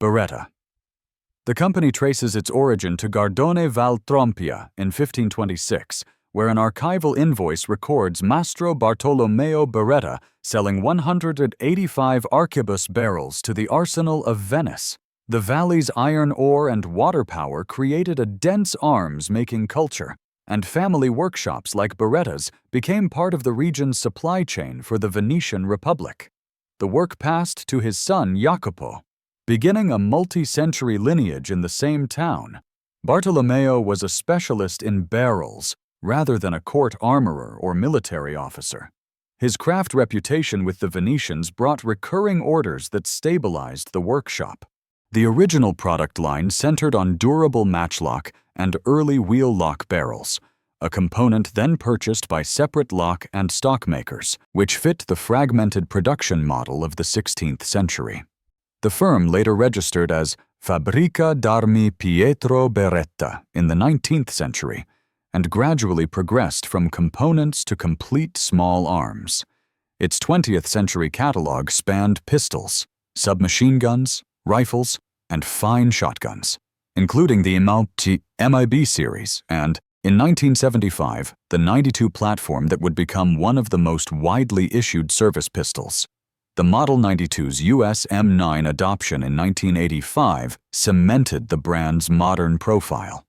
Beretta. The company traces its origin to Gardone Val Trompia in 1526, where an archival invoice records Mastro Bartolomeo Beretta selling 185 arquebus barrels to the arsenal of Venice. The valley's iron ore and water power created a dense arms-making culture, and family workshops like Beretta's became part of the region's supply chain for the Venetian Republic. The work passed to his son Jacopo, beginning a multi-century lineage in the same town. Bartolomeo was a specialist in barrels rather than a court armorer or military officer. His craft reputation with the Venetians brought recurring orders that stabilized the workshop. The original product line centered on durable matchlock and early wheel lock barrels, a component then purchased by separate lock and stock makers, which fit the fragmented production model of the 16th century. The firm later registered as Fabbrica d'Armi Pietro Beretta in the 19th century and gradually progressed from components to complete small arms. Its 20th century catalog spanned pistols, submachine guns, rifles, and fine shotguns, including the MIB series and, in 1975, the 92 platform that would become one of the most widely issued service pistols. The Model 92's US M9 adoption in 1985 cemented the brand's modern profile.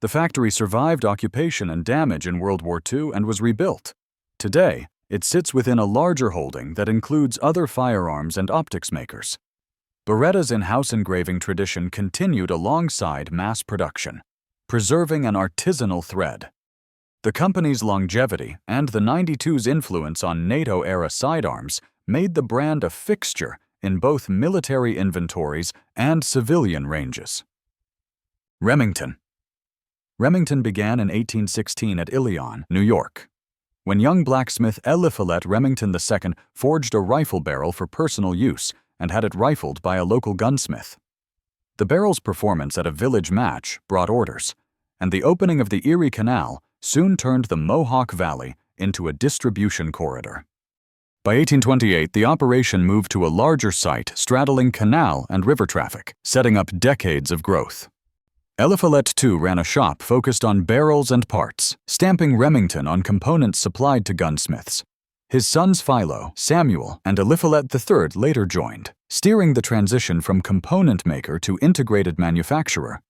The factory survived occupation and damage in World War II and was rebuilt. Today, it sits within a larger holding that includes other firearms and optics makers. Beretta's in-house engraving tradition continued alongside mass production, preserving an artisanal thread. The company's longevity and the 92's influence on NATO-era sidearms made the brand a fixture in both military inventories and civilian ranges. Remington. Remington began in 1816 at Ilion, New York, when young blacksmith Eliphalet Remington II forged a rifle barrel for personal use and had it rifled by a local gunsmith. The barrel's performance at a village match brought orders, and the opening of the Erie Canal soon turned the Mohawk Valley into a distribution corridor. By 1828, the operation moved to a larger site straddling canal and river traffic, setting up decades of growth. Eliphalet II ran a shop focused on barrels and parts, stamping Remington on components supplied to gunsmiths. His sons Philo, Samuel, and Eliphalet III later joined, steering the transition from component maker to integrated manufacturer.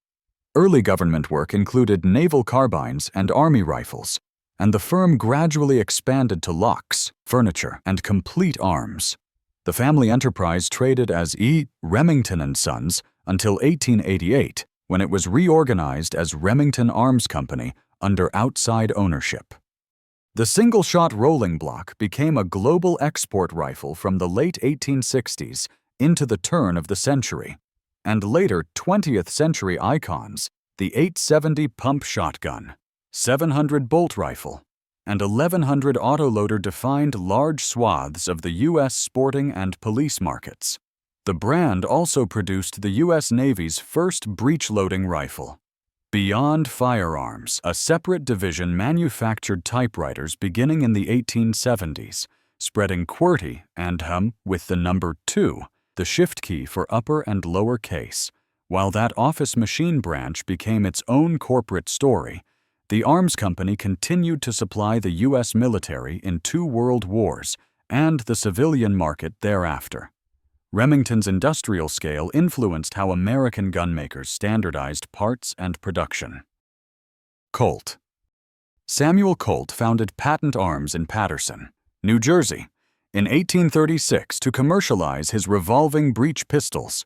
Early government work included naval carbines and army rifles, and the firm gradually expanded to locks, furniture, and complete arms. The family enterprise traded as E. Remington & Sons until 1888, when it was reorganized as Remington Arms Company under outside ownership. The single-shot rolling block became a global export rifle from the late 1860s into the turn of the century, and later 20th century icons, the 870 pump shotgun, 700 bolt rifle, and 1100 autoloader defined large swaths of the U.S. sporting and police markets. The brand also produced the U.S. Navy's first breech-loading rifle. Beyond Firearms, a separate division manufactured typewriters beginning in the 1870s, spreading QWERTY and with the number 2, the shift key for upper and lower case. While that office machine branch became its own corporate story, the arms company continued to supply the U.S. military in 2 world wars and the civilian market thereafter. Remington's industrial scale influenced how American gunmakers standardized parts and production. Colt. Samuel Colt founded Patent Arms in Paterson, New Jersey, in 1836 to commercialize his revolving breech pistols.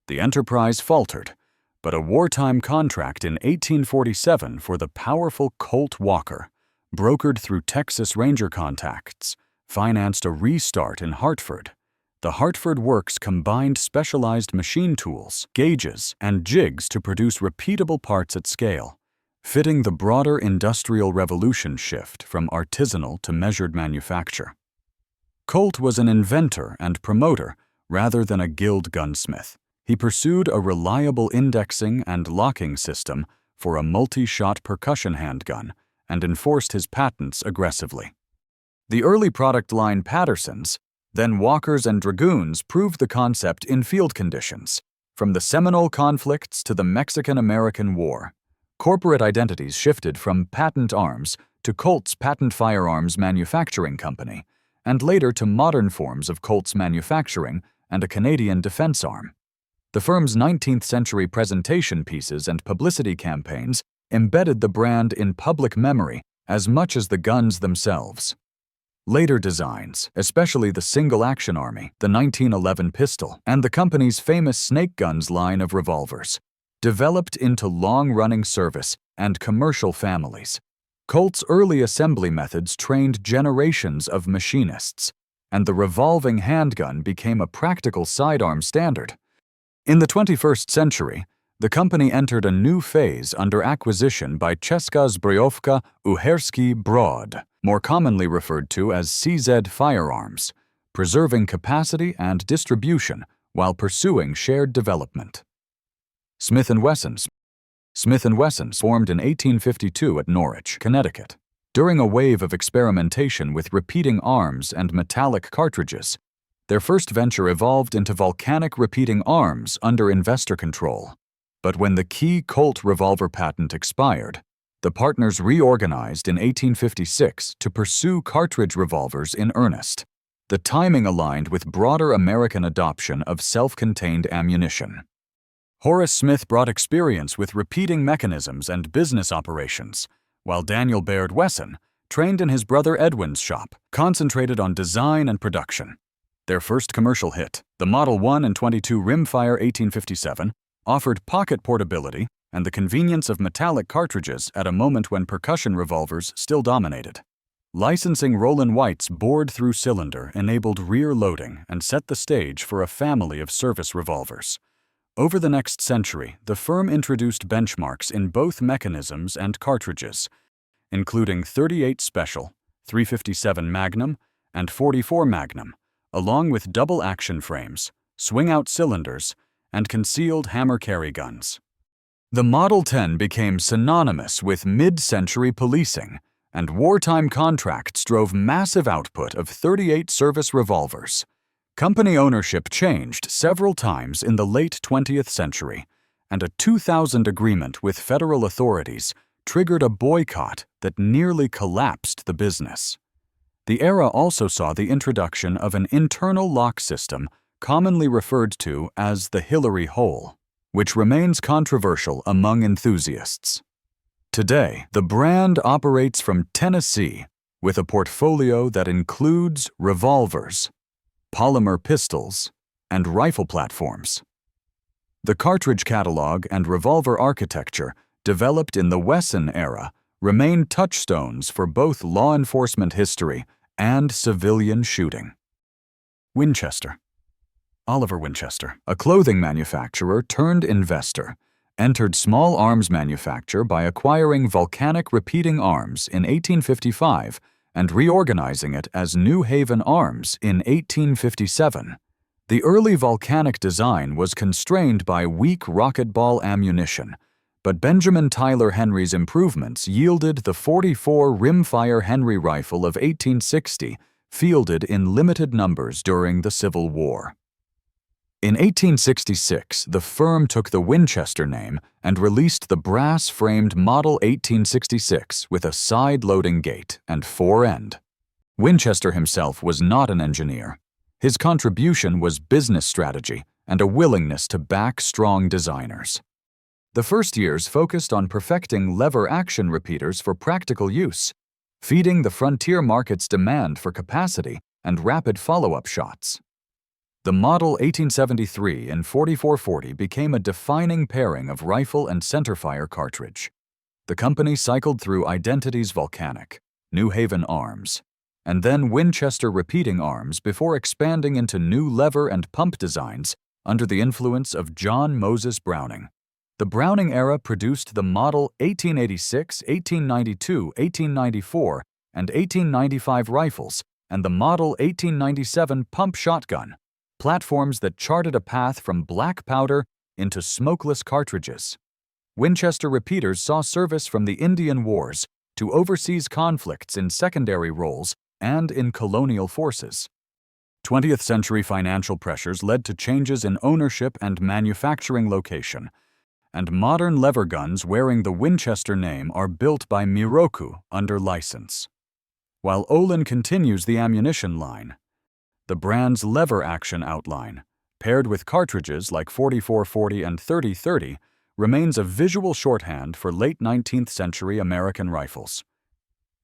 The enterprise faltered, but a wartime contract in 1847 for the powerful Colt Walker, brokered through Texas Ranger contacts, financed a restart in Hartford. The Hartford Works combined specialized machine tools, gauges, and jigs to produce repeatable parts at scale, fitting the broader Industrial Revolution shift from artisanal to measured manufacture. Colt was an inventor and promoter rather than a guild gunsmith. He pursued a reliable indexing and locking system for a multi-shot percussion handgun and enforced his patents aggressively. The early product line Pattersons, then Walkers and Dragoons, proved the concept in field conditions. From the Seminole conflicts to the Mexican-American War, corporate identities shifted from Patent Arms to Colt's Patent Firearms Manufacturing Company, and later to modern forms of Colt's manufacturing and a Canadian defense arm. The firm's 19th-century presentation pieces and publicity campaigns embedded the brand in public memory as much as the guns themselves. Later designs, especially the single-action army, the 1911 pistol, and the company's famous snake guns line of revolvers, developed into long-running service and commercial families. Colt's early assembly methods trained generations of machinists, and the revolving handgun became a practical sidearm standard. In the 21st century, the company entered a new phase under acquisition by Česká zbrojovka Uherský Brod, more commonly referred to as CZ Firearms, preserving capacity and distribution while pursuing shared development. Smith & Wesson. Smith & Wesson formed in 1852 at Norwich, Connecticut. During a wave of experimentation with repeating arms and metallic cartridges, their first venture evolved into volcanic repeating arms under investor control. But when the key Colt revolver patent expired, the partners reorganized in 1856 to pursue cartridge revolvers in earnest. The timing aligned with broader American adoption of self-contained ammunition. Horace Smith brought experience with repeating mechanisms and business operations, while Daniel Baird Wesson, trained in his brother Edwin's shop, concentrated on design and production. Their first commercial hit, the Model 1 and 22 Rimfire 1857, offered pocket portability and the convenience of metallic cartridges at a moment when percussion revolvers still dominated. Licensing Roland White's bored-through cylinder enabled rear loading and set the stage for a family of service revolvers. Over the next century, the firm introduced benchmarks in both mechanisms and cartridges, including .38 Special, .357 Magnum, and .44 Magnum, along with double-action frames, swing-out cylinders, and concealed hammer-carry guns. The Model 10 became synonymous with mid-century policing, and wartime contracts drove massive output of .38 service revolvers. Company ownership changed several times in the late 20th century, and a 2000 agreement with federal authorities triggered a boycott that nearly collapsed the business. The era also saw the introduction of an internal lock system commonly referred to as the Hillary hole, which remains controversial among enthusiasts. Today, the brand operates from Tennessee with a portfolio that includes revolvers, polymer pistols, and rifle platforms. The cartridge catalog and revolver architecture developed in the Wesson era remain touchstones for both law enforcement history and civilian shooting. Winchester. Oliver Winchester, a clothing manufacturer turned investor, entered small arms manufacture by acquiring Volcanic Repeating Arms in 1855 and reorganizing it as New Haven Arms in 1857. The early Volcanic design was constrained by weak rocket ball ammunition, but Benjamin Tyler Henry's improvements yielded the .44 Rimfire Henry rifle of 1860, fielded in limited numbers during the Civil War. In 1866, the firm took the Winchester name and released the brass-framed Model 1866 with a side-loading gate and fore-end. Winchester himself was not an engineer. His contribution was business strategy and a willingness to back strong designers. The first years focused on perfecting lever-action repeaters for practical use, feeding the frontier market's demand for capacity and rapid follow-up shots. The Model 1873 and 4440 became a defining pairing of rifle and centerfire cartridge. The company cycled through Identity's Volcanic, New Haven Arms, and then Winchester Repeating Arms before expanding into new lever and pump designs under the influence of John Moses Browning. The Browning era produced the Model 1886, 1892, 1894, and 1895 rifles and the Model 1897 pump shotgun, platforms that charted a path from black powder into smokeless cartridges. Winchester repeaters saw service from the Indian Wars to overseas conflicts in secondary roles and in colonial forces. 20th century financial pressures led to changes in ownership and manufacturing location, and modern lever guns wearing the Winchester name are built by Miroku under license. While Olin continues the ammunition line, the brand's lever action outline, paired with cartridges like 4440 and 3030, remains a visual shorthand for late 19th century American rifles.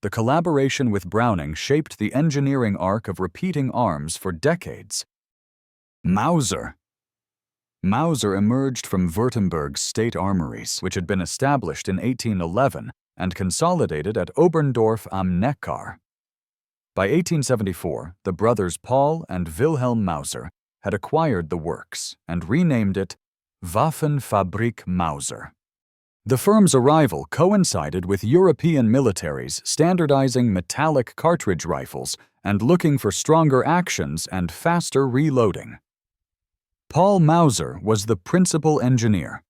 The collaboration with Browning shaped the engineering arc of repeating arms for decades. Mauser. Mauser emerged from Württemberg's state armories, which had been established in 1811 and consolidated at Oberndorf am Neckar. By 1874, the brothers Paul and Wilhelm Mauser had acquired the works and renamed it Waffenfabrik Mauser. The firm's arrival coincided with European militaries standardizing metallic cartridge rifles and looking for stronger actions and faster reloading. Paul Mauser was the principal engineer,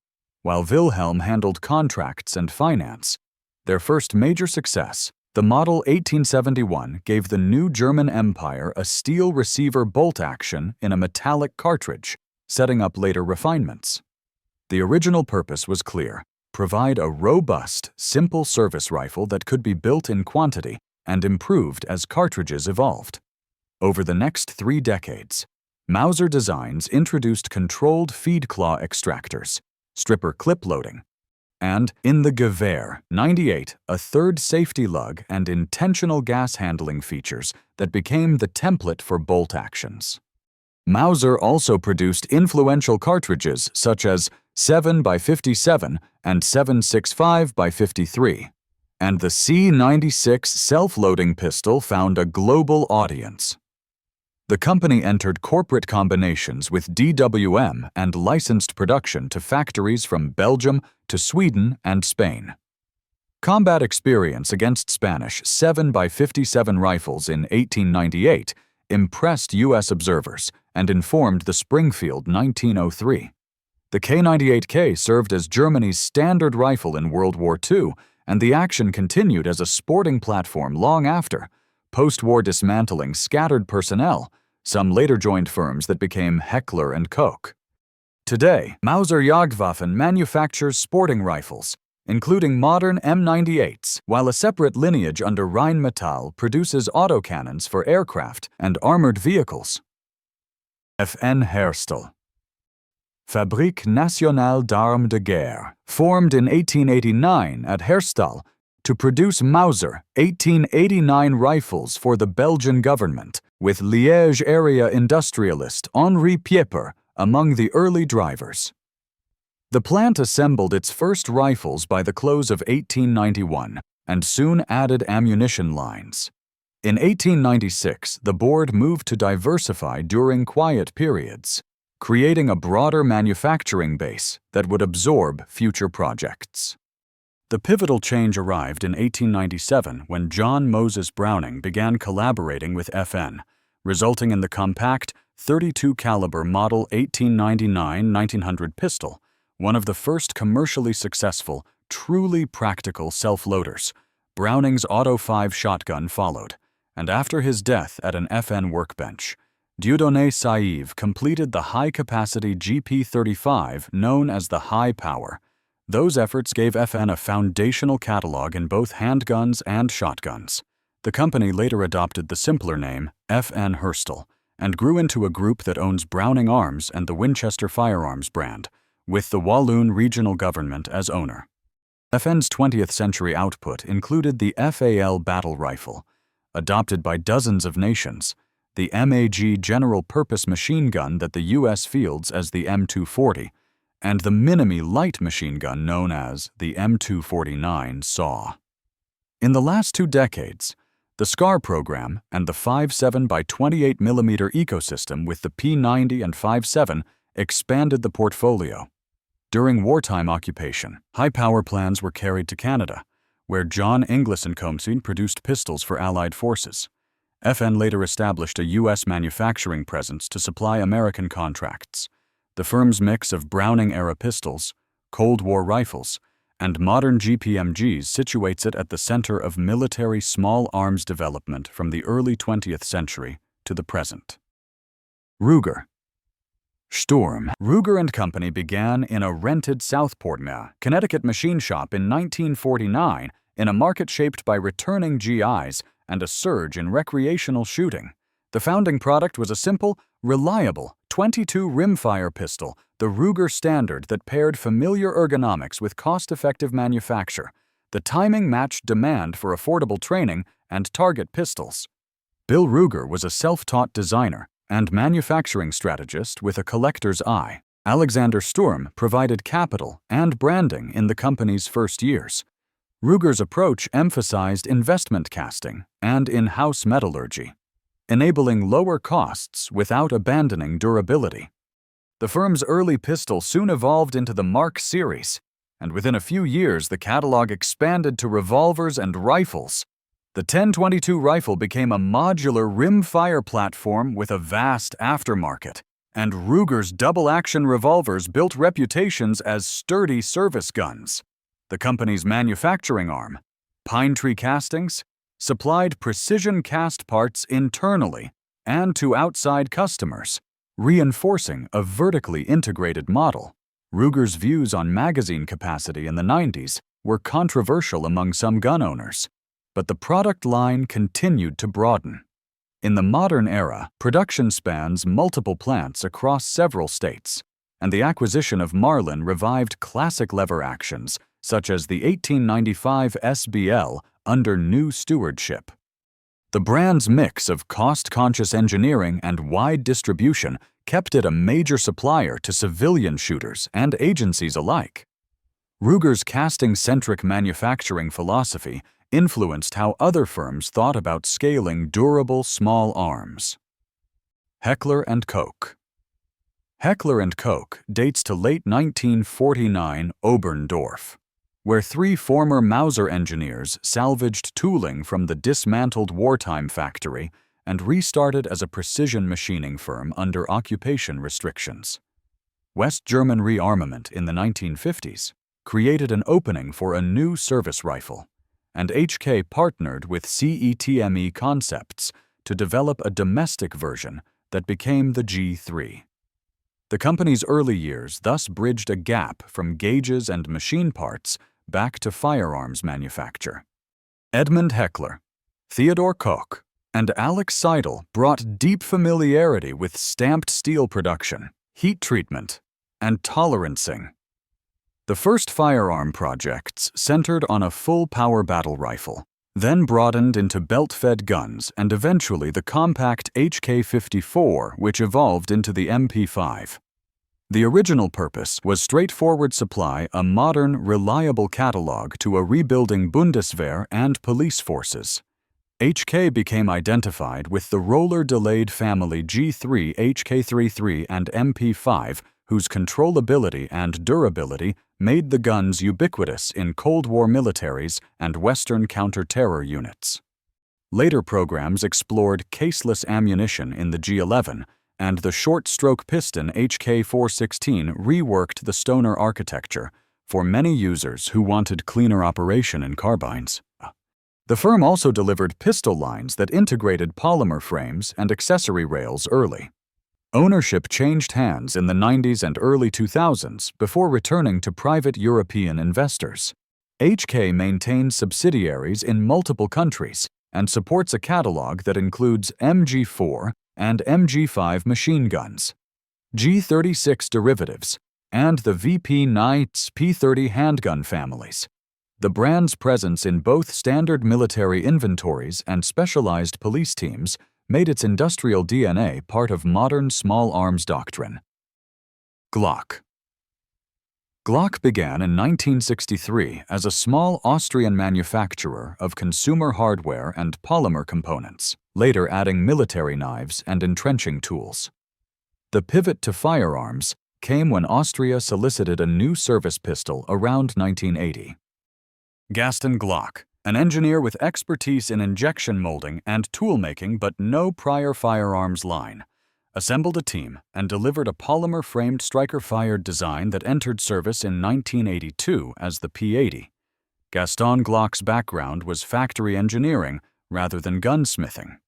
while Wilhelm handled contracts and finance. Their first major success, the Model 1871, gave the new German Empire a steel receiver bolt action in a metallic cartridge, setting up later refinements. The original purpose was clear: provide a robust, simple service rifle that could be built in quantity and improved as cartridges evolved. Over the next 3 decades, Mauser designs introduced controlled feed claw extractors, stripper clip loading, and, in the Gewehr 98, a third safety lug and intentional gas handling features that became the template for bolt actions. Mauser also produced influential cartridges such as 7x57 and 7.65x53, and the C96 self-loading pistol found a global audience. The company entered corporate combinations with DWM and licensed production to factories from Belgium to Sweden and Spain. Combat experience against Spanish 7x57 rifles in 1898 impressed U.S. observers and informed the Springfield 1903. The K98K served as Germany's standard rifle in World War II, and the action continued as a sporting platform long after. Post-war dismantling scattered personnel. Some later joined firms that became Heckler and Koch. Today, Mauser Jagdwaffen manufactures sporting rifles, including modern M98s, while a separate lineage under Rheinmetall produces autocannons for aircraft and armored vehicles. FN Herstal. Fabrique Nationale d'Armes de Guerre, formed in 1889 at Herstal to produce Mauser 1889 rifles for the Belgian government, with Liège area industrialist Henri Pieper among the early drivers. The plant assembled its first rifles by the close of 1891 and soon added ammunition lines. In 1896, the board moved to diversify during quiet periods, creating a broader manufacturing base that would absorb future projects. The pivotal change arrived in 1897 when John Moses Browning began collaborating with FN, resulting in the compact 32 caliber Model 1899-1900 pistol, one of the first commercially successful, truly practical self-loaders. Browning's Auto 5 shotgun followed, and after his death at an FN workbench, Dieudonné Saïve completed the high-capacity GP35 known as the High Power. Those efforts gave FN a foundational catalog in both handguns and shotguns. The company later adopted the simpler name FN Herstal and grew into a group that owns Browning Arms and the Winchester firearms brand, with the Walloon regional government as owner. FN's 20th century output included the FAL battle rifle, adopted by dozens of nations, the MAG general-purpose machine gun that the U.S. fields as the M240, and the Minimi light machine gun known as the M249 SAW. In the last 2 decades, the SCAR program and the 5.7 by 28mm ecosystem with the P90 and 5.7 expanded the portfolio. During wartime occupation, high-power plans were carried to Canada, where John Inglis & Company produced pistols for Allied forces. FN later established a U.S. manufacturing presence to supply American contracts. The firm's mix of Browning-era pistols, Cold War rifles, and modern GPMGs situates it at the center of military small arms development from the early 20th century to the present. Ruger. Sturm. Ruger and Company began in a rented Southport, Connecticut machine shop in 1949 in a market shaped by returning GIs and a surge in recreational shooting. The founding product was a simple, reliable 22 rimfire pistol, the Ruger standard that paired familiar ergonomics with cost-effective manufacture. The timing matched demand for affordable training and target pistols. Bill Ruger was a self-taught designer and manufacturing strategist with a collector's eye. Alexander Sturm provided capital and branding in the company's first years. Ruger's approach emphasized investment casting and in-house metallurgy, enabling lower costs without abandoning durability. The firm's early pistol soon evolved into the Mark series, and within a few years the catalog expanded to revolvers and rifles. The 10-22 rifle became a modular rim-fire platform with a vast aftermarket, and Ruger's double-action revolvers built reputations as sturdy service guns. The company's manufacturing arm, Pine Tree Castings, supplied precision cast parts internally and to outside customers, reinforcing a vertically integrated model. Ruger's views on magazine capacity in the 90s were controversial among some gun owners, but the product line continued to broaden. In the modern era, production spans multiple plants across several states, and the acquisition of Marlin revived classic lever actions such as the 1895 SBL under new stewardship. The brand's mix of cost-conscious engineering and wide distribution kept it a major supplier to civilian shooters and agencies alike. Ruger's casting-centric manufacturing philosophy influenced how other firms thought about scaling durable small arms. Heckler and Koch. Heckler and Koch dates to late 1949 Oberndorf, where three former Mauser engineers salvaged tooling from the dismantled wartime factory and restarted as a precision machining firm under occupation restrictions. West German rearmament in the 1950s created an opening for a new service rifle, and HK partnered with CETME Concepts to develop a domestic version that became the G3. The company's early years thus bridged a gap from gauges and machine parts back to firearms manufacture. Edmund Heckler, Theodore Koch, and Alex Seidel brought deep familiarity with stamped steel production, heat treatment, and tolerancing. The first firearm projects centered on a full-power battle rifle, then broadened into belt-fed guns and eventually the compact HK-54, which evolved into the MP5. The original purpose was straightforward supply a modern, reliable catalog to a rebuilding Bundeswehr and police forces. HK became identified with the roller-delayed family G3, HK-33, and MP5, whose controllability and durability made the guns ubiquitous in Cold War militaries and Western counter-terror units. Later programs explored caseless ammunition in the G11, and the short-stroke piston HK-416 reworked the Stoner architecture for many users who wanted cleaner operation in carbines. The firm also delivered pistol lines that integrated polymer frames and accessory rails early. Ownership changed hands in the 90s and early 2000s before returning to private European investors. HK maintains subsidiaries in multiple countries and supports a catalog that includes MG4 and MG5 machine guns, G36 derivatives, and the VP Knights P30 handgun families. The brand's presence in both standard military inventories and specialized police teams made its industrial DNA part of modern small arms doctrine. Glock. Glock began in 1963 as a small Austrian manufacturer of consumer hardware and polymer components, later adding military knives and entrenching tools. The pivot to firearms came when Austria solicited a new service pistol around 1980. Gaston Glock, an engineer with expertise in injection molding and tool-making but no prior firearms line, assembled a team and delivered a polymer-framed striker-fired design that entered service in 1982 as the P80. Gaston Glock's background was factory engineering rather than gunsmithing,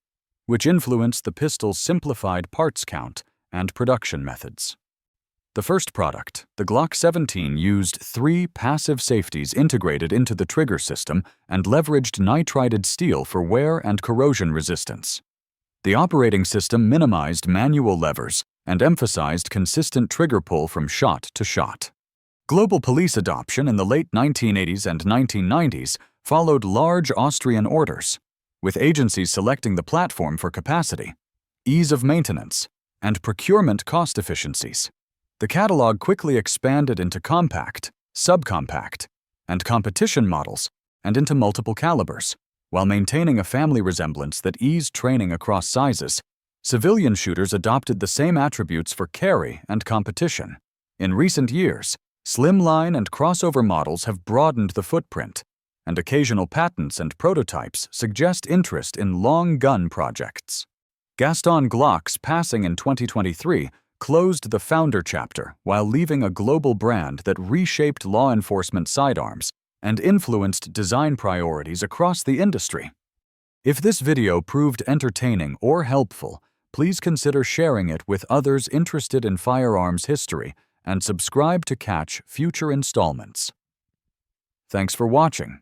which influenced the pistol's simplified parts count and production methods. The first product, the Glock 17, used 3 passive safeties integrated into the trigger system and leveraged nitrided steel for wear and corrosion resistance. The operating system minimized manual levers and emphasized consistent trigger pull from shot to shot. Global police adoption in the late 1980s and 1990s followed large Austrian orders, with agencies selecting the platform for capacity, ease of maintenance, and procurement cost efficiencies. The catalog quickly expanded into compact, subcompact, and competition models, and into multiple calibers. While maintaining a family resemblance that eased training across sizes, civilian shooters adopted the same attributes for carry and competition. In recent years, slimline and crossover models have broadened the footprint, and occasional patents and prototypes suggest interest in long gun projects. Gaston Glock's passing in 2023 closed the founder chapter while leaving a global brand that reshaped law enforcement sidearms and influenced design priorities across the industry. If this video proved entertaining or helpful, please consider sharing it with others interested in firearms history and subscribe to catch future installments. Thanks for watching.